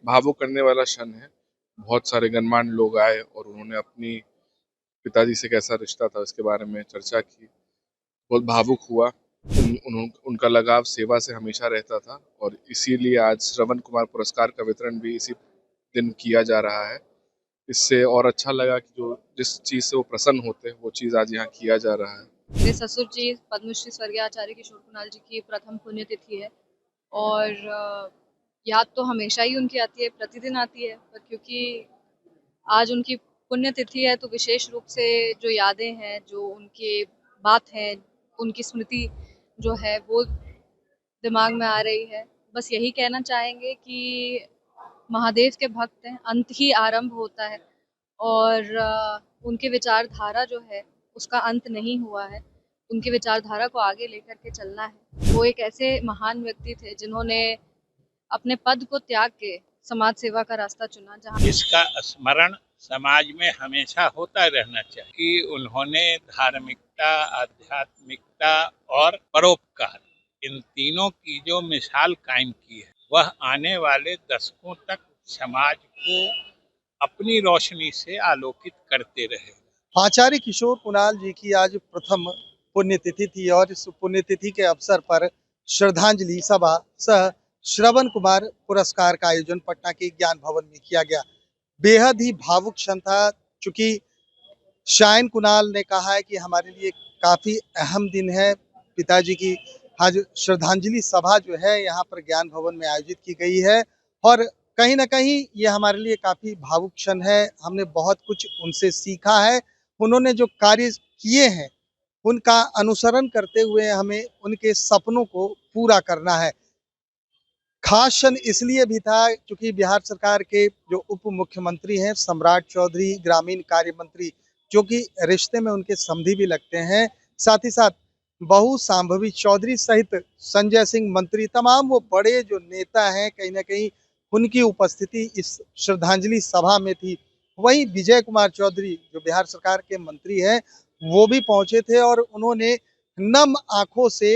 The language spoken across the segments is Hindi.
भावुक करने वाला क्षण है। बहुत सारे गणमान्य लोग आए और उन्होंने अपनी पिताजी से कैसा रिश्ता था उसके बारे में चर्चा की। बहुत भावुक हुआ। उनका लगाव सेवा से हमेशा रहता था और इसीलिए आज श्रवण कुमार पुरस्कार का वितरण भी इसी दिन किया जा रहा है। इससे और अच्छा लगा कि जो जिस चीज़ से वो प्रसन्न होते हैं वो चीज़ आज यहाँ किया जा रहा है। मेरे ससुर जी पद्मश्री स्वर्गीय आचार्य किशोर कुणाल जी की प्रथम पुण्यतिथि है और याद तो हमेशा ही उनकी आती है, प्रतिदिन आती है, पर क्योंकि आज उनकी पुण्यतिथि है तो विशेष रूप से जो यादें हैं, जो उनके बात हैं, उनकी स्मृति जो है वो दिमाग में आ रही है। बस यही कहना चाहेंगे कि महादेव के भक्त हैं, अंत ही आरंभ होता है और उनके विचारधारा जो है उसका अंत नहीं हुआ है। उनकी विचारधारा को आगे लेकर के चलना है। वो एक ऐसे महान व्यक्ति थे जिन्होंने अपने पद को त्याग के समाज सेवा का रास्ता चुना। जहाँ इसका स्मरण समाज में हमेशा होता रहना चाहिए कि उन्होंने धार्मिकता, आध्यात्मिकता और परोपकार, इन तीनों की जो मिसाल कायम की है, वह आने वाले दशकों तक समाज को अपनी रोशनी से आलोकित करते रहे। आचार्य किशोर कुणाल जी की आज प्रथम पुण्यतिथि थी और इस पुण्यतिथि के अवसर पर श्रद्धांजलि सभा सह श्रवण कुमार पुरस्कार का आयोजन पटना के ज्ञान भवन में किया गया। बेहद ही भावुक क्षण था। चूंकि शायन कुणाल ने कहा है कि हमारे लिए काफी अहम दिन है। पिताजी की आज श्रद्धांजलि सभा जो है यहाँ पर ज्ञान भवन में आयोजित की गई है और कहीं ना कहीं ये हमारे लिए काफी भावुक क्षण है। हमने बहुत कुछ उनसे सीखा है। उन्होंने जो कार्य किए हैं उनका अनुसरण करते हुए हमें उनके सपनों को पूरा करना है। खास क्षण इसलिए भी था क्योंकि बिहार सरकार के जो उप मुख्यमंत्री हैं सम्राट चौधरी, ग्रामीण कार्य मंत्री, जो कि रिश्ते में उनके समधी भी लगते हैं, साथ ही साथ बहू सांभवी चौधरी सहित संजय सिंह मंत्री, तमाम वो बड़े जो नेता हैं, कहीं ना कहीं उनकी उपस्थिति इस श्रद्धांजलि सभा में थी। वहीं विजय कुमार चौधरी जो बिहार सरकार के मंत्री हैं वो भी पहुंचे थे और उन्होंने नम आंखों से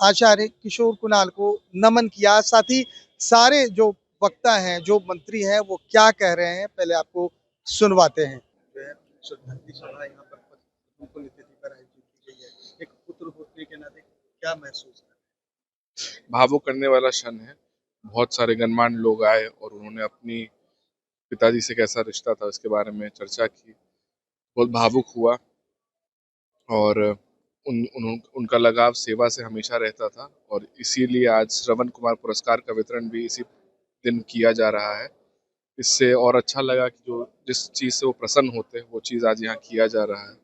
आचार्य किशोर कुणाल को नमन किया। साथ ही सारे जो वक्ता हैं, जो मंत्री हैं, वो क्या कह रहे हैं पहले आपको सुनवाते हैं। श्रद्धांजलि सभा यहाँ पर पुण्यतिथि पर आयोजित की गई है। एक पुत्र होने के नाते क्या महसूस कर रहे हैं? भावुक करने वाला क्षण है। बहुत सारे गणमान्य लोग आए और उन्होंने अपनी पिताजी से कैसा रिश्ता था उसके बारे में चर्चा की। बहुत भावुक हुआ और उनका लगाव सेवा से हमेशा रहता था और इसीलिए आज श्रवण कुमार पुरस्कार का वितरण भी इसी दिन किया जा रहा है। इससे और अच्छा लगा कि जो जिस चीज़ से वो प्रसन्न होते हैं वो चीज़ आज यहाँ किया जा रहा है,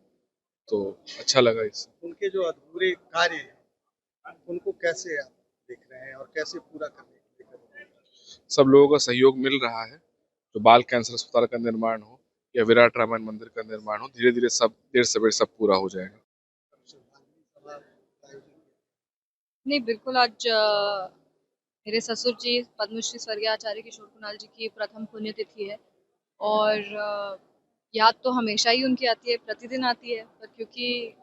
तो अच्छा लगा इससे। उनके जो अधूरे कार्य हैं उनको कैसे आप देख रहे हैं और कैसे पूरा करने की कर रहे हैं? सब लोगों का सहयोग मिल रहा है। जो बाल कैंसर अस्पताल का निर्माण हो या विराट रामायण मंदिर का निर्माण हो, धीरे धीरे सब देर से देर सब पूरा हो जाएगा। नहीं, बिल्कुल आज मेरे ससुर जी पद्मश्री स्वर्गीय आचार्य किशोर कुणाल जी की प्रथम पुण्यतिथि है और याद तो हमेशा ही उनकी आती है, प्रतिदिन आती है, पर क्योंकि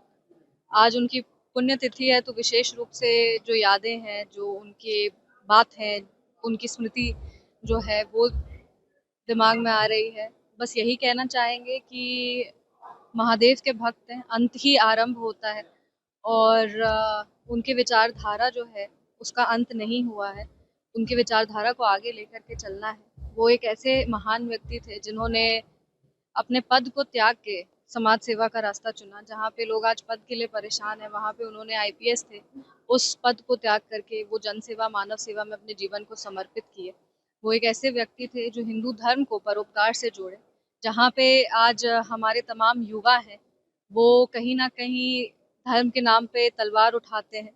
आज उनकी पुण्यतिथि है तो विशेष रूप से जो यादें हैं, जो उनके बात हैं, उनकी स्मृति जो है वो दिमाग में आ रही है। बस यही कहना चाहेंगे कि महादेव के भक्त हैं, अंत ही आरंभ होता है और उनकी विचारधारा जो है उसका अंत नहीं हुआ है। उनकी विचारधारा को आगे लेकर के चलना है। वो एक ऐसे महान व्यक्ति थे जिन्होंने अपने पद को त्याग के समाज सेवा का रास्ता चुना। जहाँ पे लोग आज पद के लिए परेशान हैं, वहाँ पे उन्होंने आईपीएस थे, उस पद को त्याग करके वो जन सेवा, मानव सेवा में अपने जीवन को समर्पित किए। वो एक ऐसे व्यक्ति थे जो हिंदू धर्म को परोपकार से जोड़े। जहाँ पे आज हमारे तमाम युवा हैं, वो कहीं ना कहीं धर्म के नाम पे तलवार उठाते हैं,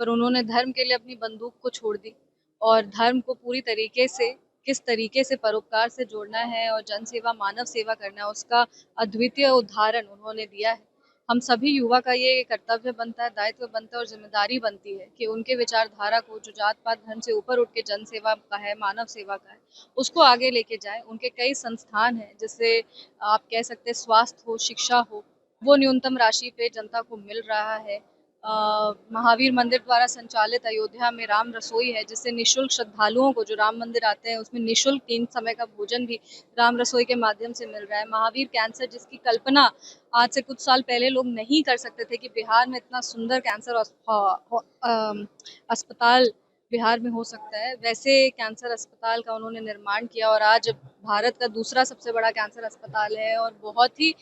पर उन्होंने धर्म के लिए अपनी बंदूक को छोड़ दी और धर्म को पूरी तरीके से, किस तरीके से परोपकार से जोड़ना है और जन सेवा, मानव सेवा करना है, उसका अद्वितीय उदाहरण उन्होंने दिया है। हम सभी युवा का ये कर्तव्य बनता है, दायित्व बनता है और जिम्मेदारी बनती है कि उनके विचारधारा को, जो जात पात धर्म से ऊपर उठ के जन सेवा का है, मानव सेवा का है, उसको आगे लेके जाए। उनके कई संस्थान हैं, जिससे आप कह सकते हैं स्वास्थ्य हो, शिक्षा हो, वो न्यूनतम राशि पे जनता को मिल रहा है। महावीर मंदिर द्वारा संचालित अयोध्या में राम रसोई है, जिससे निशुल्क श्रद्धालुओं को जो राम मंदिर आते हैं उसमें निशुल्क 3 समय का भोजन भी राम रसोई के माध्यम से मिल रहा है। महावीर कैंसर, जिसकी कल्पना आज से कुछ साल पहले लोग नहीं कर सकते थे कि बिहार में इतना सुंदर कैंसर अस्पताल बिहार में हो सकता है, वैसे कैंसर अस्पताल का उन्होंने निर्माण किया और आज भारत का दूसरा सबसे बड़ा कैंसर अस्पताल है और बहुत ही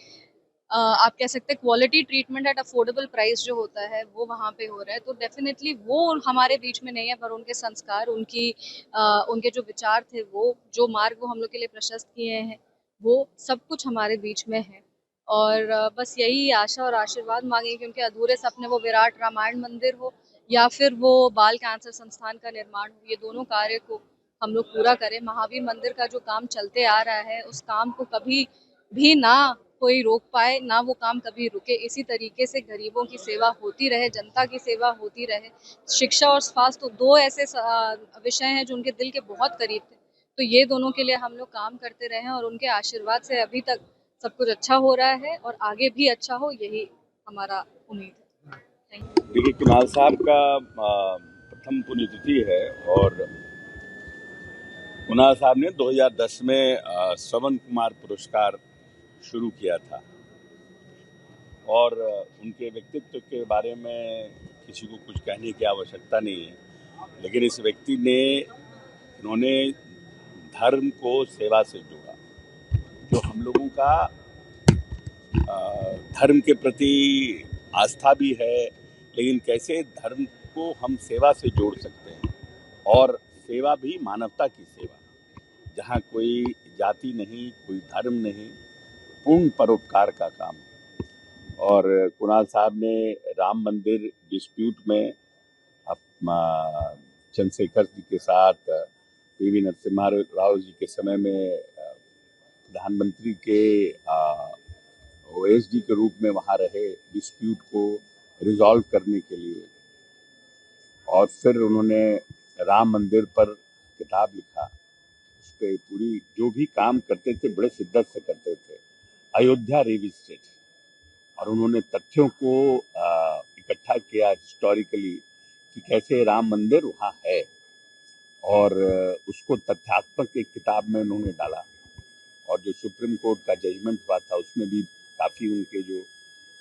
आप कह सकते हैं quality treatment at affordable price जो होता है वो वहाँ पे हो रहा है। तो डेफिनेटली वो हमारे बीच में नहीं है, पर उनके संस्कार, उनके जो विचार थे, वो जो मार्ग वो हम लोग के लिए प्रशस्त किए हैं, वो सब कुछ हमारे बीच में है। और बस यही आशा और आशीर्वाद मांगे कि उनके अधूरे सपने, वो विराट रामायण मंदिर हो या फिर वो बाल कैंसर संस्थान का निर्माण हो, ये दोनों कार्य को हम लोग पूरा करें। महावीर मंदिर का जो काम चलते आ रहा है, उस काम को कभी भी ना कोई रोक पाए, ना वो काम कभी रुके। इसी तरीके से गरीबों की सेवा होती रहे, जनता की सेवा होती रहे। शिक्षा और स्वास्थ्य तो 2 ऐसे विषय हैं जो उनके दिल के बहुत करीब थे। तो ये दोनों के लिए हम लोग काम करते रहे और उनके आशीर्वाद से अभी तक सब कुछ अच्छा हो रहा है और आगे भी अच्छा हो, यही हमारा उम्मीद है। Thank you. देखिए, कुणाल साहब का प्रथम पुण्यतिथि है और कुणाल साहब ने 2010 में श्रवण कुमार पुरस्कार शुरू किया था और उनके व्यक्तित्व के बारे में किसी को कुछ कहने की आवश्यकता नहीं है, लेकिन इस व्यक्ति ने इन्होंने धर्म को सेवा से जोड़ा। जो हम लोगों का धर्म के प्रति आस्था भी है, लेकिन कैसे धर्म को हम सेवा से जोड़ सकते हैं, और सेवा भी मानवता की सेवा, जहाँ कोई जाति नहीं, कोई धर्म नहीं, पूर्ण परोपकार का काम। और कुणाल साहब ने राम मंदिर डिस्प्यूट में चंद्रशेखर जी के साथ, पीवी नरसिम्हा राव जी के समय में प्रधानमंत्री के ओएसडी के रूप में वहाँ रहे डिस्प्यूट को रिजॉल्व करने के लिए। और फिर उन्होंने राम मंदिर पर किताब लिखा, उस पर पूरी जो भी काम करते थे बड़े शिद्दत से करते थे, अयोध्या रिविजिटेड। और उन्होंने तथ्यों को इकट्ठा किया हिस्टोरिकली कि कैसे राम मंदिर वहाँ है, और उसको तथ्यात्मक एक किताब में उन्होंने डाला। और जो सुप्रीम कोर्ट का जजमेंट हुआ था उसमें भी काफ़ी उनके जो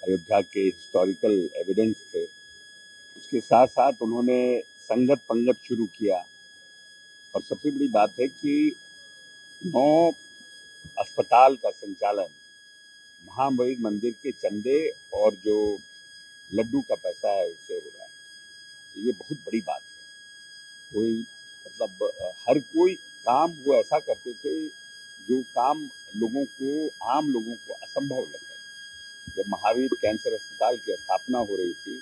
अयोध्या के हिस्टोरिकल एविडेंस थे, उसके साथ साथ उन्होंने संगत पंगत शुरू किया। और सबसे बड़ी बात है कि 9 अस्पताल का संचालन महावीर मंदिर के चंदे और जो लड्डू का पैसा है उससे हो रहा है। ये बहुत बड़ी बात है। कोई मतलब हर कोई काम वो ऐसा करते थे जो काम आम लोगों को असंभव लगे। जब महावीर कैंसर अस्पताल की स्थापना हो रही थी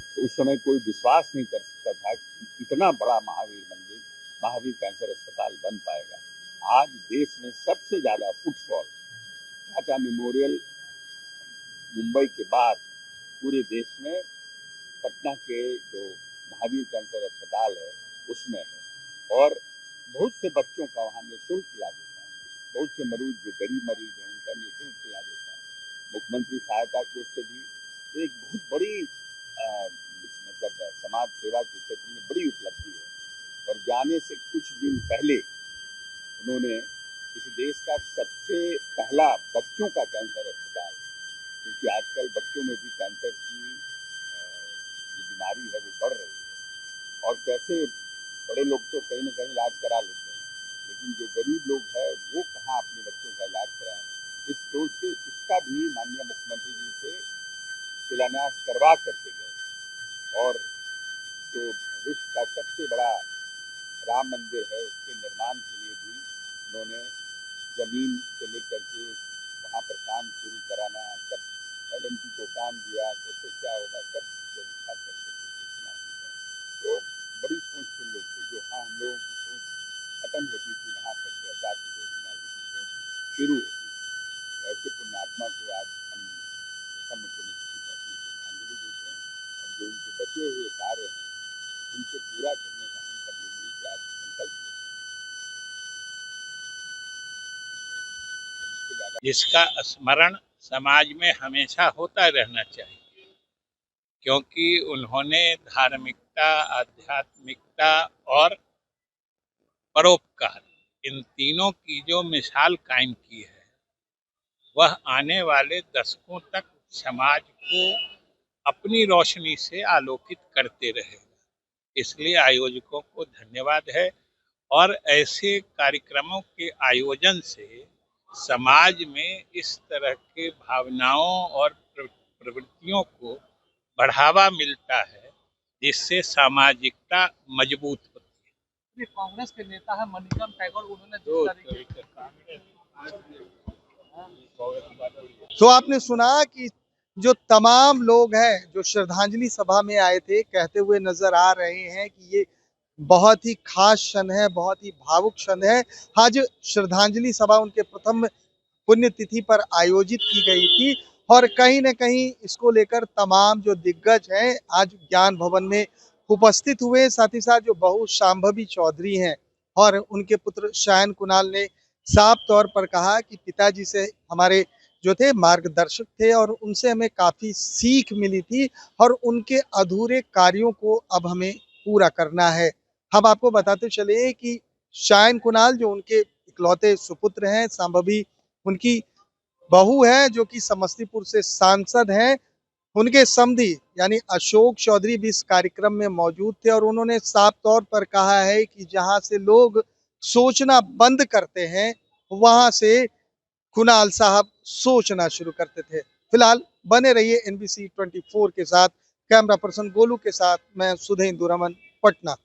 तो उस समय कोई विश्वास नहीं कर सकता था कि इतना बड़ा महावीर कैंसर अस्पताल बन पाएगा। आज देश में सबसे ज्यादा फुटफॉल टाटा मेमोरियल मुंबई के बाद पूरे देश में पटना के जो महावीर कैंसर अस्पताल है उसमें है। और बहुत से बच्चों का वहाँ निःशुल्क इलाज होता है, बहुत से मरीज जो गरीब मरीज हैं उनका निःशुल्क इलाज होता है। मुख्यमंत्री सहायता कोष से भी एक बहुत बड़ी मतलब समाज सेवा के क्षेत्र में बड़ी उपलब्धि है। और जाने से कुछ दिन पहले उन्होंने इस देश का सबसे पहला बच्चों का कैंसर अस्पताल, क्योंकि आजकल बच्चों में भी कैंसर की जो बीमारी है वो बढ़ रही है। और कैसे बड़े लोग तो कहीं ना कहीं इलाज करा लेते हैं, लेकिन जो गरीब लोग हैं वो कहाँ अपने बच्चों का इलाज कराएं। इस सोच से इसका भी माननीय मुख्यमंत्री जी से शिलान्यास करवा करके गए। और जो विश्व का सबसे बड़ा राम मंदिर है उसके निर्माण के लिए भी उन्होंने जमीन से लेकर के वहाँ पर काम शुरू कराना, सब एलएनटी को काम दिया, कैसे क्या होगा सब व्यवस्था करके सूचना दी है। तो बड़ी सोच के लोग थे जो हाँ हम लोगों की सोच खत्म होती थी वहाँ पर से आचार्य की सोच शुरू होती थी। ऐसे पुण्यात्मा को आज हम प्रथम मुख्यमंत्री को अपनी श्रद्धांजलि देते हैं। और जो उनके बचे हुए कार्य हैं उनसे पूरा करने का हम सब लोग मिलकर आज संकल्प लेते हैं। जिसका स्मरण समाज में हमेशा होता रहना चाहिए। क्योंकि उन्होंने धार्मिकता, आध्यात्मिकता और परोपकार इन तीनों की जो मिसाल कायम की है, वह आने वाले दशकों तक समाज को अपनी रोशनी से आलोकित करते रहेगा। इसलिए आयोजकों को धन्यवाद है और ऐसे कार्यक्रमों के आयोजन से समाज में इस तरह के भावनाओं और प्रवृत्तियों को बढ़ावा मिलता है, जिससे सामाजिकता मजबूत होती है। कांग्रेस के नेता है मणिकम टैगोर, उन्होंने जिस तरीके तो आपने सुना कि जो तमाम लोग हैं जो श्रद्धांजलि सभा में आए थे, कहते हुए नजर आ रहे हैं कि ये बहुत ही खास क्षण है, बहुत ही भावुक क्षण है। आज श्रद्धांजलि सभा उनके प्रथम पुण्यतिथि पर आयोजित की गई थी और कहीं न कहीं इसको लेकर तमाम जो दिग्गज हैं आज ज्ञान भवन में उपस्थित हुए। साथ ही साथ जो बहू शांभवी चौधरी हैं और उनके पुत्र शायन कुणाल ने साफ तौर पर कहा कि पिताजी से हमारे जो थे मार्गदर्शक थे और उनसे हमें काफ़ी सीख मिली थी और उनके अधूरे कार्यों को अब हमें पूरा करना है। हम आपको बताते चले कि शायन कुणाल जो उनके इकलौते सुपुत्र हैं, शांभवी उनकी बहू है जो कि समस्तीपुर से सांसद हैं, उनके समधी यानी अशोक चौधरी भी इस कार्यक्रम में मौजूद थे और उन्होंने साफ तौर पर कहा है कि जहां से लोग सोचना बंद करते हैं वहां से कुणाल साहब सोचना शुरू करते थे। फिलहाल बने रहिए NBC 24 के साथ। कैमरा पर्सन गोलू के साथ मैं सुधेंदु रमन, पटना।